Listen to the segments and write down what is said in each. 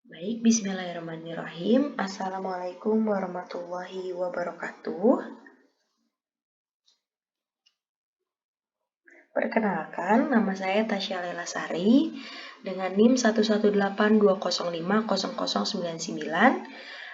Baik, bismillahirrahmanirrahim. Assalamualaikum warahmatullahi wabarakatuh. Perkenalkan, nama saya Tasya Lela Sari dengan NIM 11820500099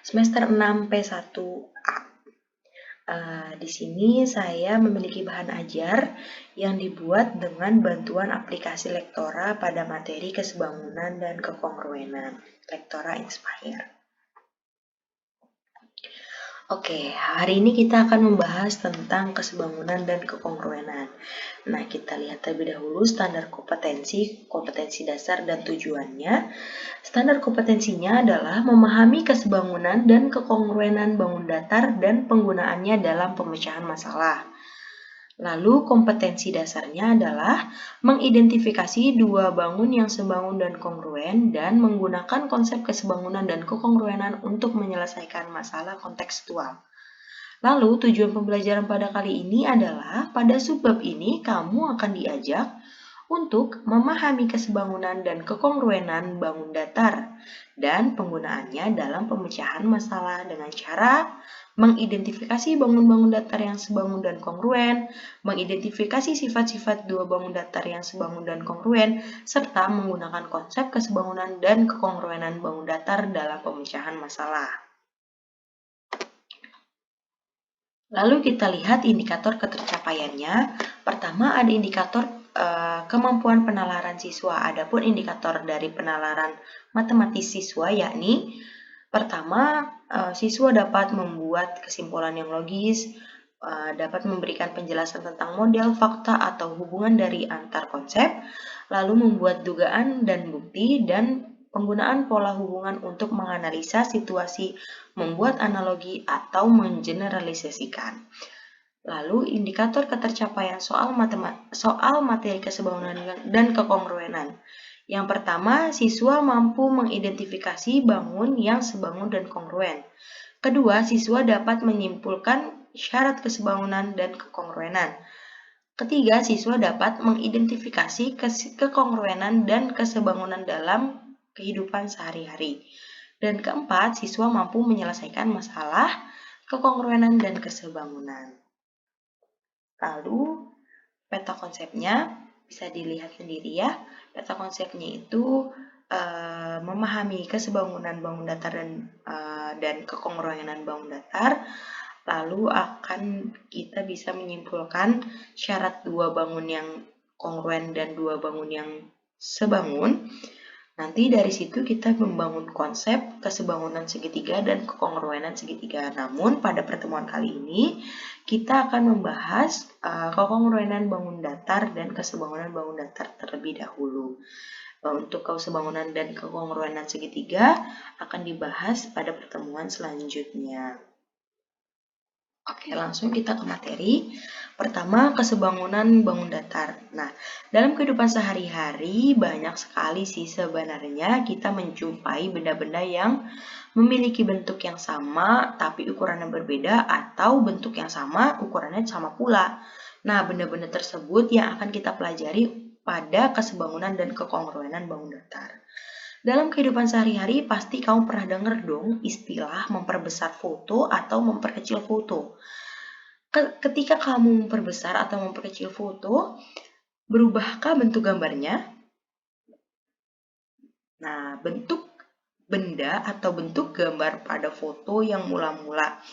semester 6 P1A. Di sini saya memiliki bahan ajar yang dibuat dengan bantuan aplikasi Lektora pada materi kesebangunan dan kekongruenan, Lektora Inspire. Oke, hari ini kita akan membahas tentang kesebangunan dan kekongruenan. Nah, kita lihat terlebih dahulu standar kompetensi dasar dan tujuannya. Standar kompetensinya adalah memahami kesebangunan dan kekongruenan bangun datar dan penggunaannya dalam pemecahan masalah. Lalu kompetensi dasarnya adalah mengidentifikasi dua bangun yang sebangun dan kongruen dan menggunakan konsep kesebangunan dan kekongruenan untuk menyelesaikan masalah kontekstual. Lalu tujuan pembelajaran pada kali ini adalah pada subbab ini kamu akan diajak untuk memahami kesebangunan dan kekongruenan bangun datar dan penggunaannya dalam pemecahan masalah dengan cara mengidentifikasi bangun-bangun datar yang sebangun dan kongruen, mengidentifikasi sifat-sifat dua bangun datar yang sebangun dan kongruen, serta menggunakan konsep kesebangunan dan kekongruenan bangun datar dalam pemecahan masalah. Lalu kita lihat indikator ketercapaiannya. Pertama ada indikator kemampuan penalaran siswa. Adapun indikator dari penalaran matematis siswa yakni pertama, siswa dapat membuat kesimpulan yang logis, dapat memberikan penjelasan tentang model, fakta, atau hubungan dari antar konsep, lalu membuat dugaan dan bukti, dan penggunaan pola hubungan untuk menganalisa situasi, membuat analogi, atau mengeneralisasikan. Lalu, indikator ketercapaian soal materi kesebangunan dan kekongruenan. Yang pertama, siswa mampu mengidentifikasi bangun yang sebangun dan kongruen. Kedua, siswa dapat menyimpulkan syarat kesebangunan dan kekongruenan. Ketiga, siswa dapat mengidentifikasi kekongruenan dan kesebangunan dalam kehidupan sehari-hari. Dan keempat, siswa mampu menyelesaikan masalah kekongruenan dan kesebangunan. Lalu, peta konsepnya bisa dilihat sendiri ya. Peta konsepnya itu memahami kesebangunan bangun datar dan kekongruenan bangun datar. Lalu kita bisa menyimpulkan syarat dua bangun yang kongruen dan dua bangun yang sebangun. Nanti dari situ kita membangun konsep kesebangunan segitiga dan kekongruenan segitiga. Namun pada pertemuan kali ini kita akan membahas kekongruenan bangun datar dan kesebangunan bangun datar terlebih dahulu. Untuk kesebangunan dan kekongruenan segitiga akan dibahas pada pertemuan selanjutnya. Oke, langsung kita ke materi. Pertama, kesebangunan bangun datar. Nah, dalam kehidupan sehari-hari banyak sekali sih sebenarnya kita menjumpai benda-benda yang memiliki bentuk yang sama tapi ukurannya berbeda atau bentuk yang sama ukurannya sama pula. Nah, benda-benda tersebut yang akan kita pelajari pada kesebangunan dan kekongruenan bangun datar. Dalam kehidupan sehari-hari pasti kamu pernah dengar dong istilah memperbesar foto atau memperkecil foto. Ketika kamu memperbesar atau memperkecil foto, berubahkah bentuk gambarnya? Nah, bentuk benda atau bentuk gambar pada foto yang mula-mula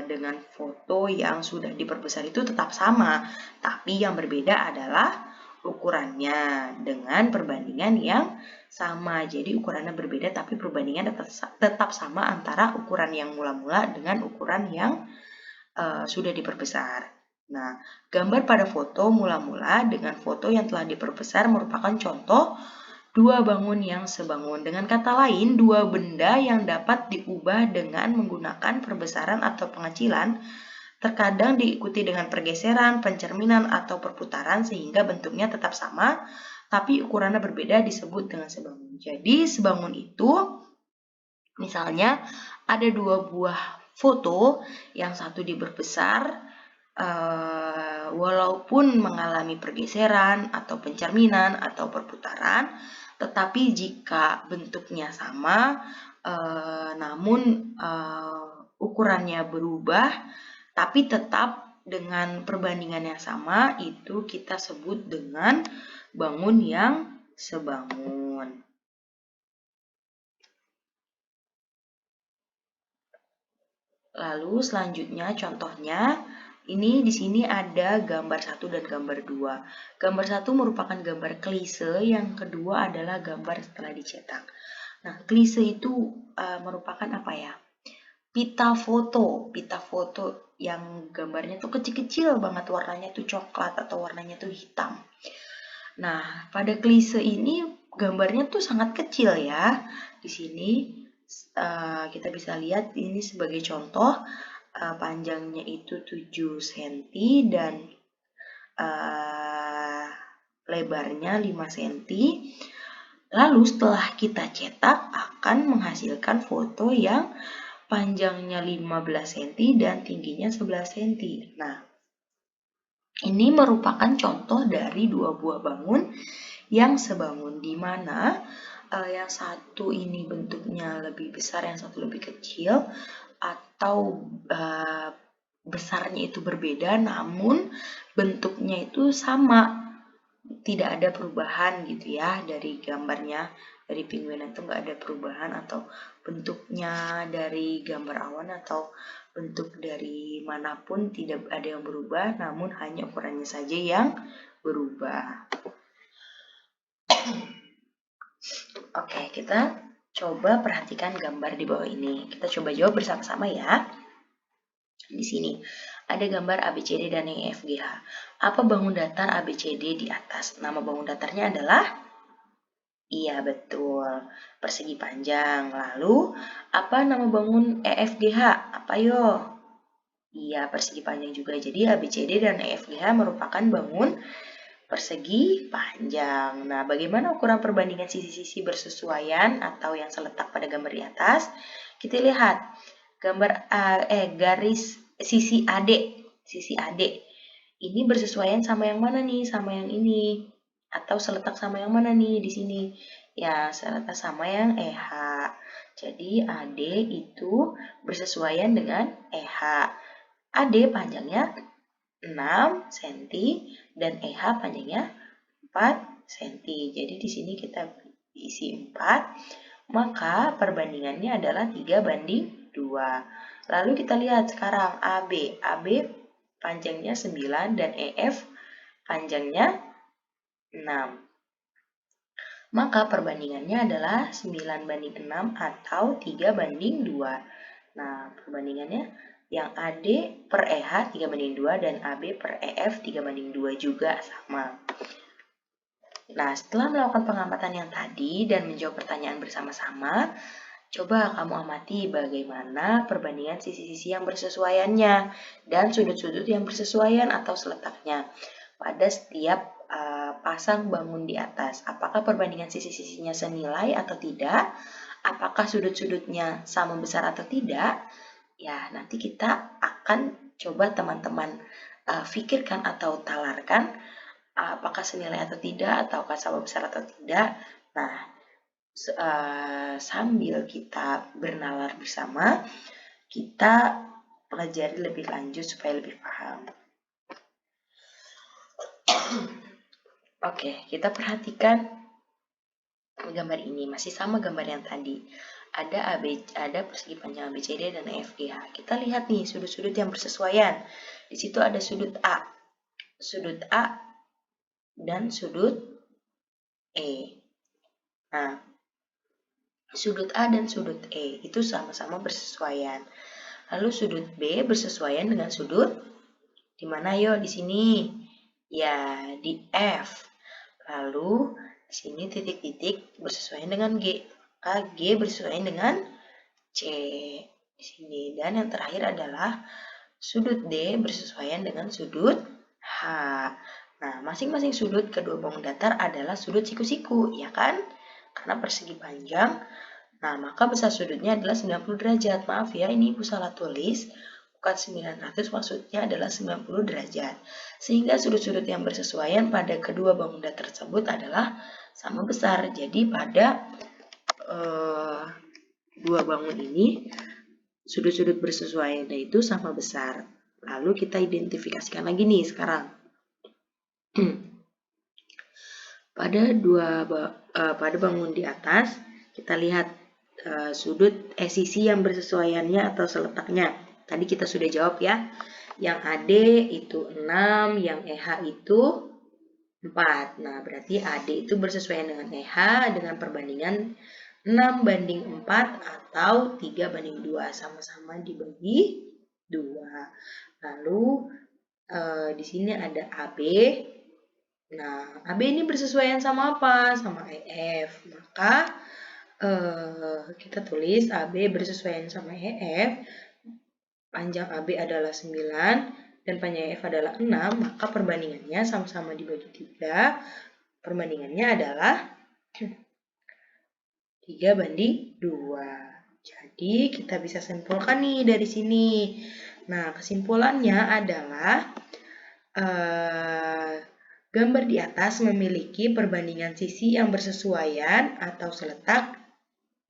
dengan foto yang sudah diperbesar itu tetap sama, tapi yang berbeda adalah ukurannya dengan perbandingan yang sama. Jadi ukurannya berbeda tapi perbandingan tetap sama antara ukuran yang mula-mula dengan ukuran yang sudah diperbesar. Nah, gambar pada foto mula-mula dengan foto yang telah diperbesar merupakan contoh dua bangun yang sebangun. Dengan kata lain, dua benda yang dapat diubah dengan menggunakan perbesaran atau pengecilan, terkadang diikuti dengan pergeseran, pencerminan, atau perputaran sehingga bentuknya tetap sama, tapi ukurannya berbeda disebut dengan sebangun. Jadi sebangun itu, misalnya ada dua buah foto, yang satu diperbesar, walaupun mengalami pergeseran atau pencerminan atau perputaran, Tetapi jika bentuknya sama, namun ukurannya berubah, tapi tetap dengan perbandingan yang sama, itu kita sebut dengan bangun yang sebangun. Lalu selanjutnya contohnya, ini di sini ada gambar 1 dan gambar 2. Gambar 1 merupakan gambar klise, yang kedua adalah gambar setelah dicetak. Nah, klise itu merupakan apa ya? Pita foto yang gambarnya tuh kecil-kecil banget, warnanya tuh coklat atau warnanya tuh hitam. Nah, pada klise ini gambarnya tuh sangat kecil ya. Di sini kita bisa lihat ini sebagai contoh, panjangnya itu 7 cm dan lebarnya 5 cm. Lalu setelah kita cetak akan menghasilkan foto yang panjangnya 15 cm dan tingginya 11 cm. Nah, ini merupakan contoh dari dua buah bangun yang sebangun, di mana yang satu ini bentuknya lebih besar, yang satu lebih kecil, atau besarnya itu berbeda namun bentuknya itu sama, tidak ada perubahan gitu ya dari gambarnya. Dari penguin itu nggak ada perubahan, atau bentuknya dari gambar awan atau bentuk dari manapun tidak ada yang berubah, namun hanya ukurannya saja yang berubah. Oke, kita coba perhatikan gambar di bawah ini. Kita coba jawab bersama-sama ya. Di sini ada gambar ABCD dan EFGH. Apa bangun datar ABCD di atas? Nama bangun datarnya adalah? Iya, betul, persegi panjang. Lalu, apa nama bangun EFGH? Apa yo? Iya, persegi panjang juga. Jadi ABCD dan EFGH merupakan bangun persegi panjang. Nah, bagaimana ukuran perbandingan sisi-sisi bersesuaian atau yang seletak pada gambar di atas? Kita lihat gambar garis sisi AD. Sisi AD ini bersesuaian sama yang mana nih? Sama yang ini. Atau seletak sama yang mana nih di sini? Ya, seletak sama yang EH. Jadi AD itu bersesuaian dengan EH. AD panjangnya 6 cm dan EH panjangnya 4 cm. Jadi di sini kita isi 4, maka perbandingannya adalah 3:2. Lalu kita lihat sekarang AB. AB panjangnya 9 dan EF panjangnya 6. Maka perbandingannya adalah 9:6 atau 3:2. Nah, perbandingannya yang AD per EH 3:2 dan AB per EF 3:2 juga sama. Nah, setelah melakukan pengamatan yang tadi dan menjawab pertanyaan bersama-sama, coba kamu amati bagaimana perbandingan sisi-sisi yang bersesuaiannya dan sudut-sudut yang bersesuaian atau seletaknya pada setiap pasang bangun di atas. Apakah perbandingan sisi-sisinya senilai atau tidak? Apakah sudut-sudutnya sama besar atau tidak? Ya, nanti kita akan coba teman-teman pikirkan atau talarkan apakah senilai atau tidak, ataukah sama besar atau tidak. Nah, sambil kita bernalar bersama, kita pelajari lebih lanjut supaya lebih paham. Oke, kita perhatikan gambar ini, masih sama gambar yang tadi. Ada persegi panjang ABCD dan EFGH. Kita lihat nih sudut-sudut yang bersesuaian. Di situ ada sudut A dan sudut E. Nah, sudut A dan sudut E itu sama-sama bersesuaian. Lalu sudut B bersesuaian dengan sudut di mana yo? Di sini. Ya, di F. Lalu di sini titik-titik bersesuaian dengan G. G bersesuaian dengan C di sini. Dan yang terakhir adalah sudut D bersesuaian dengan sudut H. Nah, masing-masing sudut kedua bangun datar adalah sudut siku-siku, ya kan? Karena persegi panjang. Nah, maka besar sudutnya adalah 90 derajat. Maaf ya, ini Ibu salah tulis. Bukan 900, maksudnya adalah 90 derajat. Sehingga sudut-sudut yang bersesuaian pada kedua bangun datar tersebut adalah sama besar. Jadi pada dua bangun ini sudut-sudut bersesuaiannya itu sama besar. Lalu kita identifikasikan lagi nih sekarang. Pada bangun di atas kita lihat sisi yang bersesuaiannya atau seletaknya. Tadi kita sudah jawab ya. Yang AD itu 6, yang EH itu 4. Nah, berarti AD itu bersesuaian dengan EH dengan perbandingan 6:4 atau 3:2, sama-sama dibagi 2. Lalu di sini ada AB. Nah, AB ini bersesuaian sama apa? Sama EF. Maka kita tulis AB bersesuaian sama EF. Panjang AB adalah 9 dan panjang EF adalah 6, maka perbandingannya sama-sama dibagi 3. Perbandingannya adalah 3:2. Jadi kita bisa simpulkan nih dari sini. Nah, kesimpulannya adalah gambar di atas memiliki perbandingan sisi yang bersesuaian atau seletak,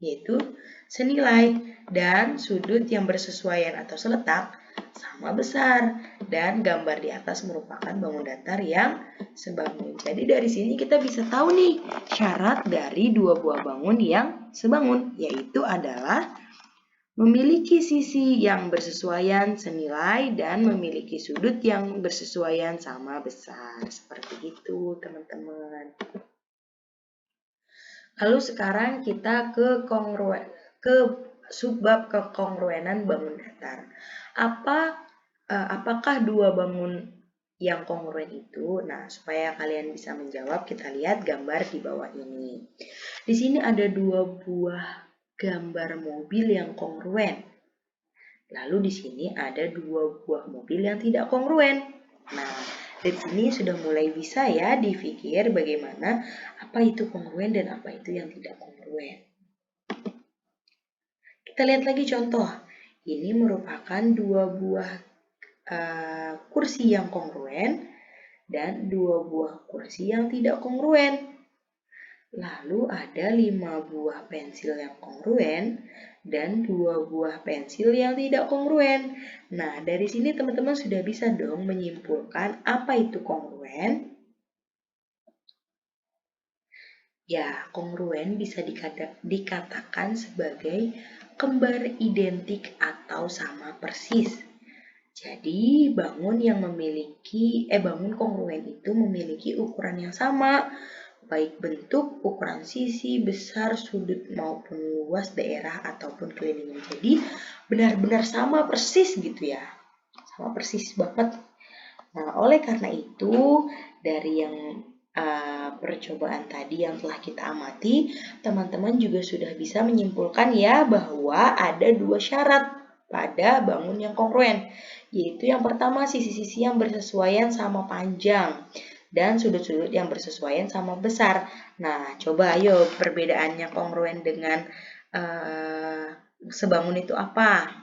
yaitu senilai, dan sudut yang bersesuaian atau seletak sama besar, dan gambar di atas merupakan bangun datar yang sebangun. Jadi dari sini kita bisa tahu nih syarat dari dua buah bangun yang sebangun, yaitu adalah memiliki sisi yang bersesuaian senilai dan memiliki sudut yang bersesuaian sama besar. Seperti itu, teman-teman. Lalu sekarang kita ke subbab kekongruenan bangun datar. Apakah dua bangun yang kongruen itu? Nah, supaya kalian bisa menjawab, kita lihat gambar di bawah ini. Di sini ada dua buah gambar mobil yang kongruen. Lalu di sini ada dua buah mobil yang tidak kongruen. Nah, dari sini sudah mulai bisa ya dipikir bagaimana apa itu kongruen dan apa itu yang tidak kongruen. Kita lihat lagi contoh. Ini merupakan dua buah kursi yang kongruen dan dua buah kursi yang tidak kongruen. Lalu ada 5 buah pensil yang kongruen dan 2 buah pensil yang tidak kongruen. Nah, dari sini teman-teman sudah bisa dong menyimpulkan apa itu kongruen. Ya, kongruen bisa dikatakan sebagai kembar identik atau sama persis. Jadi, bangun kongruen itu memiliki ukuran yang sama, baik bentuk, ukuran sisi, besar, sudut, maupun luas daerah ataupun kelilingan. Jadi, benar-benar sama persis gitu ya. Sama persis banget. Nah, oleh karena itu, dari yang percobaan tadi yang telah kita amati, teman-teman juga sudah bisa menyimpulkan ya bahwa ada dua syarat pada bangun yang kongruen, yaitu yang pertama sisi-sisi yang bersesuaian sama panjang dan sudut-sudut yang bersesuaian sama besar. Nah, coba ayo perbedaannya kongruen dengan sebangun itu apa?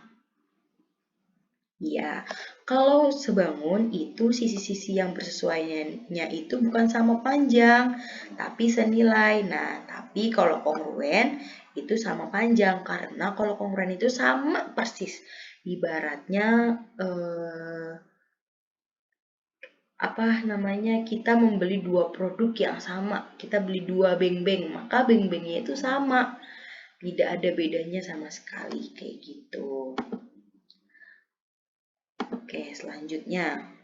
Ya, kalau sebangun itu sisi-sisi yang bersesuaiannya itu bukan sama panjang, tapi senilai. Nah, tapi kalau kongruen itu sama panjang, karena kalau kongruen itu sama persis. Ibaratnya kita membeli dua produk yang sama. Kita beli dua beng-beng, maka beng-bengnya itu sama. Tidak ada bedanya sama sekali kayak gitu. Oke, selanjutnya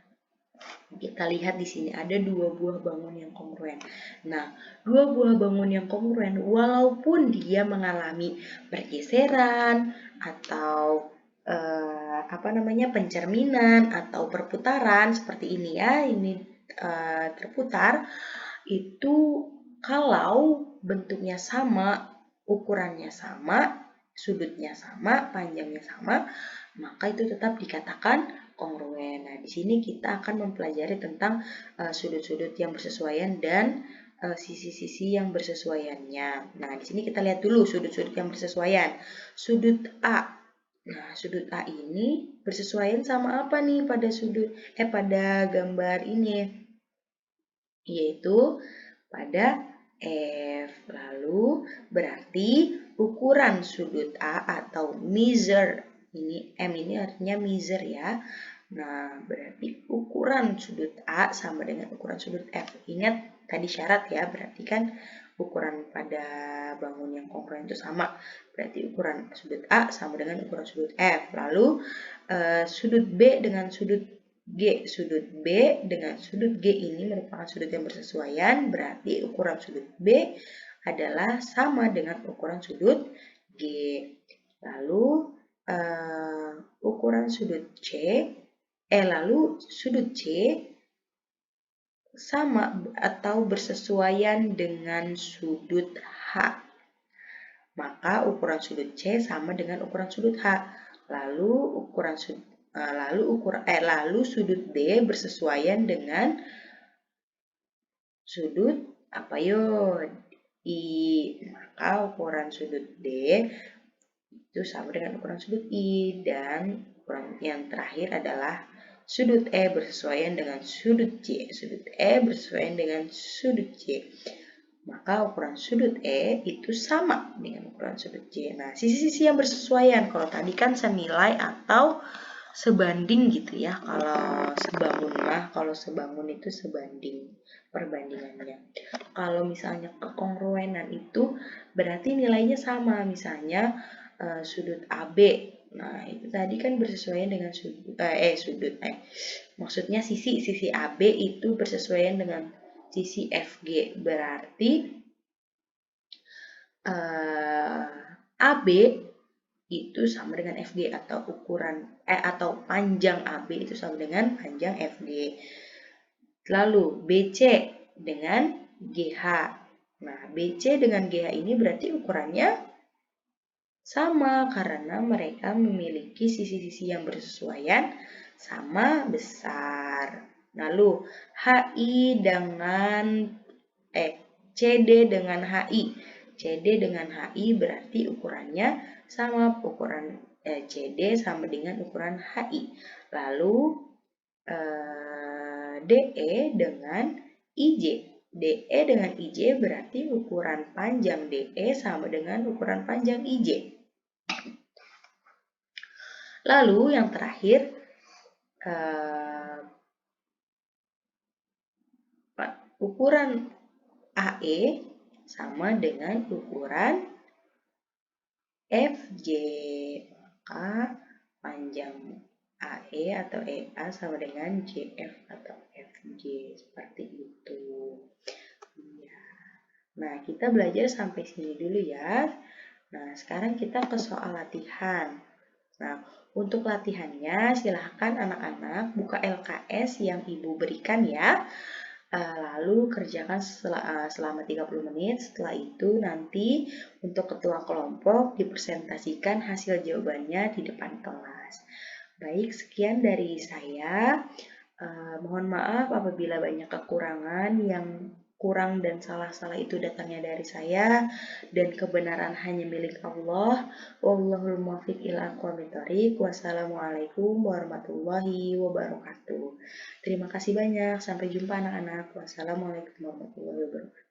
kita lihat di sini ada dua buah bangun yang kongruen. Nah, dua buah bangun yang kongruen walaupun dia mengalami pergeseran atau pencerminan atau perputaran seperti ini ya, ini terputar, itu kalau bentuknya sama, ukurannya sama, sudutnya sama, panjangnya sama, maka itu tetap dikatakan kongruen. Nah, di sini kita akan mempelajari tentang sudut-sudut yang bersesuaian dan sisi-sisi yang bersesuaiannya. Nah, di sini kita lihat dulu sudut-sudut yang bersesuaian. Sudut A. Nah, sudut A ini bersesuaian sama apa nih pada gambar ini? Yaitu pada F. Lalu berarti ukuran sudut A atau measure, ini M ini artinya measure ya. Nah, berarti ukuran sudut A sama dengan ukuran sudut F. Ingat tadi syarat ya, berarti kan ukuran pada bangun yang kongruen itu sama. Berarti ukuran sudut A sama dengan ukuran sudut F. Lalu sudut B dengan sudut G. Sudut B dengan sudut G ini merupakan sudut yang bersesuaian, berarti ukuran sudut B adalah sama dengan ukuran sudut G. Lalu ukuran sudut lalu sudut C sama atau bersesuaian dengan sudut H. Maka ukuran sudut C sama dengan ukuran sudut H. Lalu sudut D bersesuaian dengan sudut apa yo? I. Maka ukuran sudut D itu sama dengan ukuran sudut I, dan ukuran yang terakhir adalah sudut E bersesuaian dengan sudut C. Sudut E bersesuaian dengan sudut C. Maka ukuran sudut E itu sama dengan ukuran sudut C. Nah, sisi-sisi yang bersesuaian, kalau tadi kan senilai atau sebanding gitu ya. Kalau sebangun itu sebanding perbandingannya. Kalau misalnya kekongruenan itu berarti nilainya sama. Misalnya sudut AB. Nah, itu tadi kan bersesuaian dengan maksudnya sisi AB itu bersesuaian dengan sisi FG. Berarti AB itu sama dengan FG, atau atau panjang AB itu sama dengan panjang FG. Lalu BC dengan GH. Nah, BC dengan GH ini berarti ukurannya sama karena mereka memiliki sisi-sisi yang bersesuaian sama besar. Lalu HI dengan CD dengan HI. CD dengan HI berarti ukurannya sama, ukuran CD sama dengan ukuran HI. Lalu DE dengan IJ. DE dengan IJ berarti ukuran panjang DE sama dengan ukuran panjang IJ. Lalu yang terakhir, ukuran AE sama dengan ukuran FJ. Maka panjang AE atau EA sama dengan JF atau FJ. Seperti itu. Ya. Nah, kita belajar sampai sini dulu ya. Nah, sekarang kita ke soal latihan. Nah, untuk latihannya silahkan anak-anak buka LKS yang Ibu berikan ya. Lalu kerjakan selama 30 menit. Setelah itu nanti untuk ketua kelompok dipresentasikan hasil jawabannya di depan kelas. Baik, sekian dari saya. Mohon maaf apabila banyak kekurangan, yang kurang dan salah-salah itu datangnya dari saya, dan kebenaran hanya milik Allah. Wallahul muwaffiq ila aqwamit thoriq. Wassalamualaikum warahmatullahi wabarakatuh. Terima kasih banyak. Sampai jumpa anak-anak. Wassalamualaikum warahmatullahi wabarakatuh.